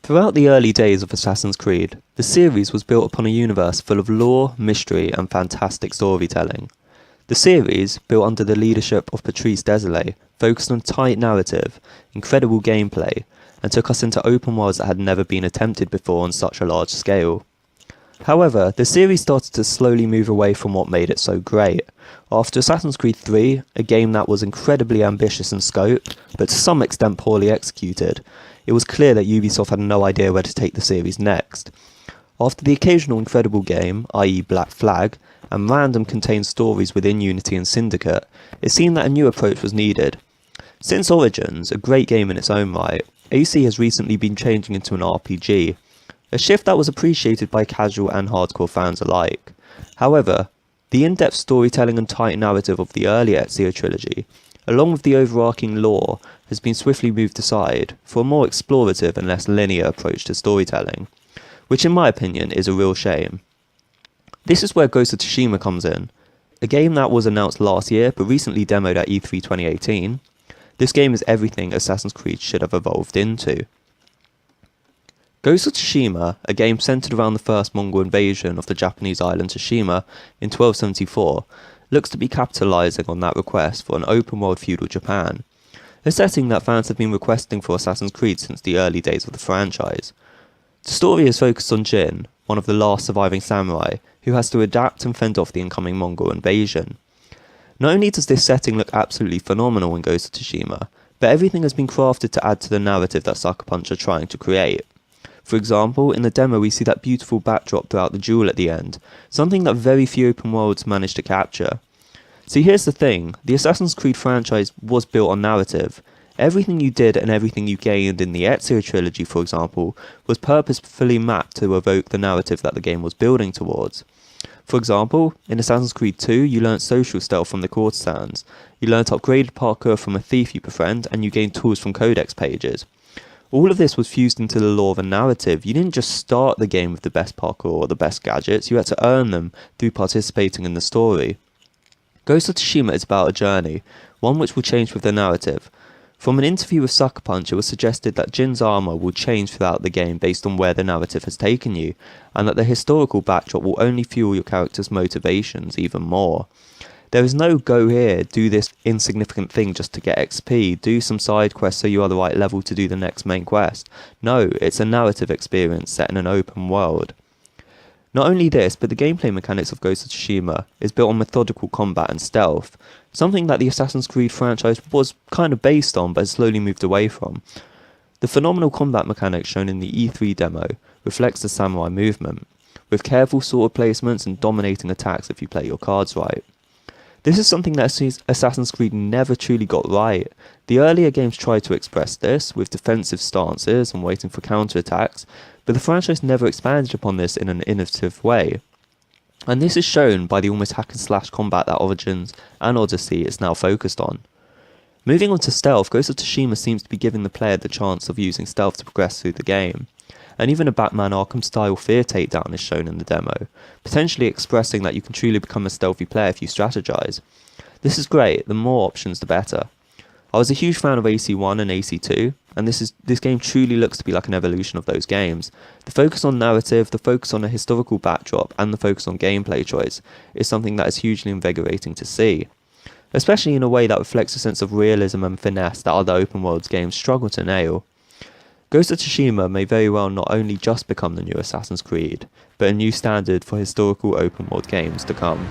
Throughout the early days of Assassin's Creed, the series was built upon a universe full of lore, mystery, and fantastic storytelling. The series, built under the leadership of Patrice Désilets, focused on tight narrative, incredible gameplay, and took us into open worlds that had never been attempted before on such a large scale. However, the series started to slowly move away from what made it so great. After Assassin's Creed 3, a game that was incredibly ambitious in scope, but to some extent poorly executed, it was clear that Ubisoft had no idea where to take the series next. After the occasional incredible game, i.e. Black Flag, and random contained stories within Unity and Syndicate, it seemed that a new approach was needed. Since Origins, a great game in its own right, AC has recently been changing into an RPG, a shift that was appreciated by casual and hardcore fans alike. However, the in-depth storytelling and tight narrative of the earlier Ezio trilogy, along with the overarching lore, has been swiftly moved aside for a more explorative and less linear approach to storytelling, which in my opinion is a real shame. This is where Ghosts of Tsushima comes in, a game that was announced last year but recently demoed at E3 2018. This game is everything Assassin's Creed should have evolved into. Ghosts of Tsushima, a game centered around the first Mongol invasion of the Japanese island Tsushima in 1274, looks to be capitalizing on that request for an open-world feudal Japan, a setting that fans have been requesting for Assassin's Creed since the early days of the franchise. The story is focused on Jin, one of the last surviving samurai, who has to adapt and fend off the incoming Mongol invasion. Not only does this setting look absolutely phenomenal in Ghosts of Tsushima, but everything has been crafted to add to the narrative that Sucker Punch are trying to create. For example, in the demo we see that beautiful backdrop throughout the duel at the end, something that very few open worlds managed to capture. See, here's the thing, the Assassin's Creed franchise was built on narrative. Everything you did and everything you gained in the Ezio trilogy, for example, was purposefully mapped to evoke the narrative that the game was building towards. For example, in Assassin's Creed 2, you learnt social stealth from the courtesans, you learnt upgraded parkour from a thief you befriend, and you gained tools from codex pages. All of this was fused into the lore of a narrative. You didn't just start the game with the best parkour or the best gadgets, you had to earn them through participating in the story. Ghost of Tsushima is about a journey, one which will change with the narrative. From an interview with Sucker Punch, it was suggested that Jin's armour will change throughout the game based on where the narrative has taken you, and that the historical backdrop will only fuel your character's motivations even more. There is no go here, do this insignificant thing just to get XP, do some side quests so you are the right level to do the next main quest. No, it's a narrative experience set in an open world. Not only this, but the gameplay mechanics of Ghost of Tsushima is built on methodical combat and stealth, something that the Assassin's Creed franchise was kind of based on but has slowly moved away from. The phenomenal combat mechanics shown in the E3 demo reflects the samurai movement, with careful sword placements and dominating attacks if you play your cards right. This is something that Assassin's Creed never truly got right. The earlier games tried to express this, with defensive stances and waiting for counterattacks, but the franchise never expanded upon this in an innovative way. And this is shown by the almost hack-and-slash combat that Origins and Odyssey is now focused on. Moving on to stealth, Ghost of Tsushima seems to be giving the player the chance of using stealth to progress through the game. And even a Batman Arkham-style fear takedown is shown in the demo, potentially expressing that you can truly become a stealthy player if you strategize. This is great, the more options the better. I was a huge fan of AC1 and AC2, and this game truly looks to be like an evolution of those games. The focus on narrative, the focus on a historical backdrop, and the focus on gameplay choice is something that is hugely invigorating to see, especially in a way that reflects a sense of realism and finesse that other open worlds games struggle to nail. Ghost of Tsushima may very well not only just become the new Assassin's Creed, but a new standard for historical open world games to come.